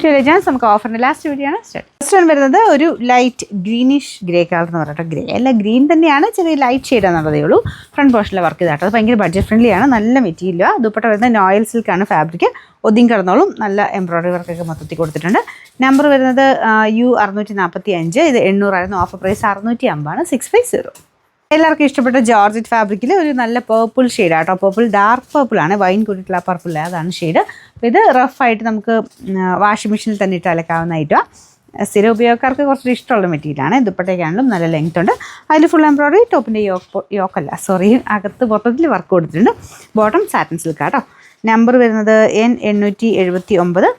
നമുക്ക് ഓഫറിൻ്റെ last video ആണ് first one വരുന്നത് ഒരു ലൈറ്റ് ഗ്രീനിഷ് ഗ്രേ കളർ എന്ന് പറഞ്ഞിട്ട് ഗ്രേ അല്ല ഗ്രീൻ തന്നെയാണ്, ചെറിയ ലൈറ്റ് ഷെയ്ഡ് എന്നുള്ളതേ ഉള്ളൂ. ഫ്രണ്ട് പോർഷനിൽ വർക്ക് ചെയ്താട്ടോ. അത് ഭയങ്കര ബഡ്ജറ്റ് ഫ്രണ്ട്ലി ആണ്, നല്ല മെറ്റീരിയൽ. ദുപ്പട്ട വരുന്നത് നോയിൽ സിൽക്കാണ് ഫാബ്രിക്. ഒതുങ്ങി കിടന്നോളും. നല്ല എംബ്രോയിഡറി വർക്കൊക്കെ മൊത്തത്തിൽ കൊടുത്തിട്ടുണ്ട്. നമ്പർ വരുന്നത് U645. ഇത് 800 ആയിരുന്നു. Offer price 650 650. എല്ലാവർക്കും ഇഷ്ടപ്പെട്ട ജോർജറ്റ് ഫാബ്രിക്കിൽ ഒരു നല്ല പേർപ്പിൾ ഷെയ്ഡാട്ടോ. പേർപ്പിൾ ഡാർക്ക് പേർപ്പിൾ ആണ്, വൈൻ കൂടിയിട്ടുള്ള പർപ്പിൾ, അതാണ് ഷെയ്ഡ്. അപ്പോൾ ഇത് റഫായിട്ട് നമുക്ക് വാഷിംഗ് മെഷീനിൽ തന്നെ ഇട്ട് അലക്കാവുന്ന ഐറ്റം. സ്ഥിര ഉപയോഗക്കാർക്ക് കുറച്ച് ഇഷ്ടമുള്ള മെറ്റീരിയലാണ്. ദുപ്പട്ടയ്ക്കാണെങ്കിലും നല്ല ലെങ്ത് ഉണ്ട്. അതിൽ ഫുൾ എംബ്രോയിഡറി, ടോപ്പിൻ്റെ അകത്ത് മൊത്തത്തിൽ വർക്ക് കൊടുത്തിട്ടുണ്ട്. Bottom satin സിൽക്കാട്ടോ. നമ്പർ വരുന്നത് N879.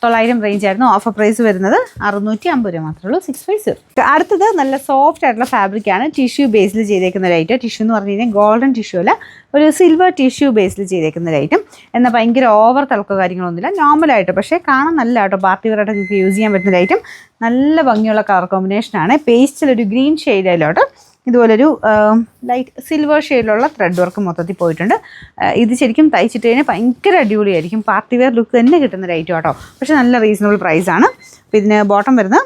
900 റേഞ്ച് ആയിരുന്നു. ഓഫർ പ്രൈസ് വരുന്നത് 650 രൂപ മാത്രമേ ഉള്ളൂ. 650. അടുത്തത് നല്ല സോഫ്റ്റ് ആയിട്ടുള്ള ഫാബ്രിക്കാണ്. ടിഷ്യൂ ബേസിൽ ചെയ്തേക്കുന്ന ഒരു ഐറ്റം. ടിഷ്യൂ എന്ന് പറഞ്ഞു കഴിഞ്ഞാൽ ഗോൾഡൻ ടിഷ്യൂ അല്ല, ഒരു സിൽവർ ടിഷ്യൂ ബേസിൽ ചെയ്തേക്കുന്ന ഒരു ഐറ്റം. എന്നാൽ ഭയങ്കര ഓവർ തിളക്കോ കാര്യങ്ങളൊന്നുമില്ല, നോർമലായിട്ട്. പക്ഷേ കാണാൻ നല്ല കേട്ടോ, പാർട്ടി വെയറായിട്ട് നിങ്ങൾക്ക് യൂസ് ചെയ്യാൻ പറ്റുന്ന ഒരു ഐറ്റം. നല്ല ഭംഗിയുള്ള കളർ കോമ്പിനേഷനാണ്. പേസ്റ്റിലൊരു ഗ്രീൻ ഷെയ്ഡിലോട്ട് ഇതുപോലൊരു ലൈറ്റ് സിൽവർ ഷെയ്ഡിലുള്ള ത്രെഡ് വർക്ക് മൊത്തത്തിൽ പോയിട്ടുണ്ട്. ഇത് ശരിക്കും തയ്ച്ചിട്ട് കഴിഞ്ഞാൽ ഭയങ്കര അടിപൊളിയായിരിക്കും. പാർട്ടി വെയർ ലുക്ക് തന്നെ കിട്ടുന്ന ഒരു ഐറ്റം കേട്ടോ. പക്ഷേ നല്ല റീസണബിൾ പ്രൈസാണ്. പിന്നെ ബോട്ടം വരുന്ന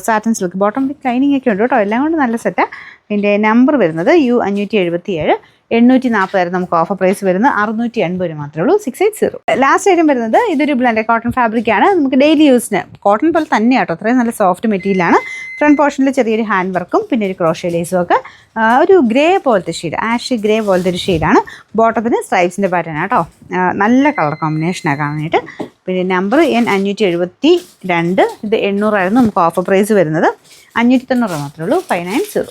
satin silk, bottom with lining ഒക്കെ ഉണ്ട് കേട്ടോ. എല്ലാം കൊണ്ട് നല്ല സെറ്റാണ്. ഇതിൻ്റെ നമ്പർ വരുന്നത് U577. 840 ആയിരുന്നു നമുക്ക് ഓഫർ പ്രൈസ് വരുന്നത്. 680 മാത്രമേ ഉള്ളൂ. 680. ലാസ്റ്റ് ഐറ്റം വരുന്നത് ഇതൊരു ബ്ലെൻഡ് കോട്ടൺ ഫാബ്രിക്കാണ്. നമുക്ക് ഡെയിലി യൂസിന് കോട്ടൺ പോലെ തന്നെ കേട്ടോ. അത്രയും നല്ല സോഫ്റ്റ് മെറ്റീരിയലാണ്. ഫ്രണ്ട് പോർഷനിൽ ചെറിയൊരു ഹാൻഡ് വർക്കും പിന്നെ ഒരു ക്രോഷ്യ ലേസും ഒക്കെ. ഒരു ഗ്രേ പോലത്തെ ഷെയ്ഡ്, ആഷ് ഗ്രേ പോലത്തെ ഒരു ഷെയ്ഡാണ്. ബോട്ടത്തിന് സ്ട്രൈപ്സിൻ്റെ പാറ്റേൺ കേട്ടോ. നല്ല കളർ കോമ്പിനേഷനാണ് കാണാനായിട്ട്. പിന്നെ നമ്പർ N572. ഇത് 800 ആയിരുന്നു നമുക്ക് ഓഫർ പ്രൈസ് വരുന്നത്. 590 മാത്രമേ ഉള്ളൂ. 590.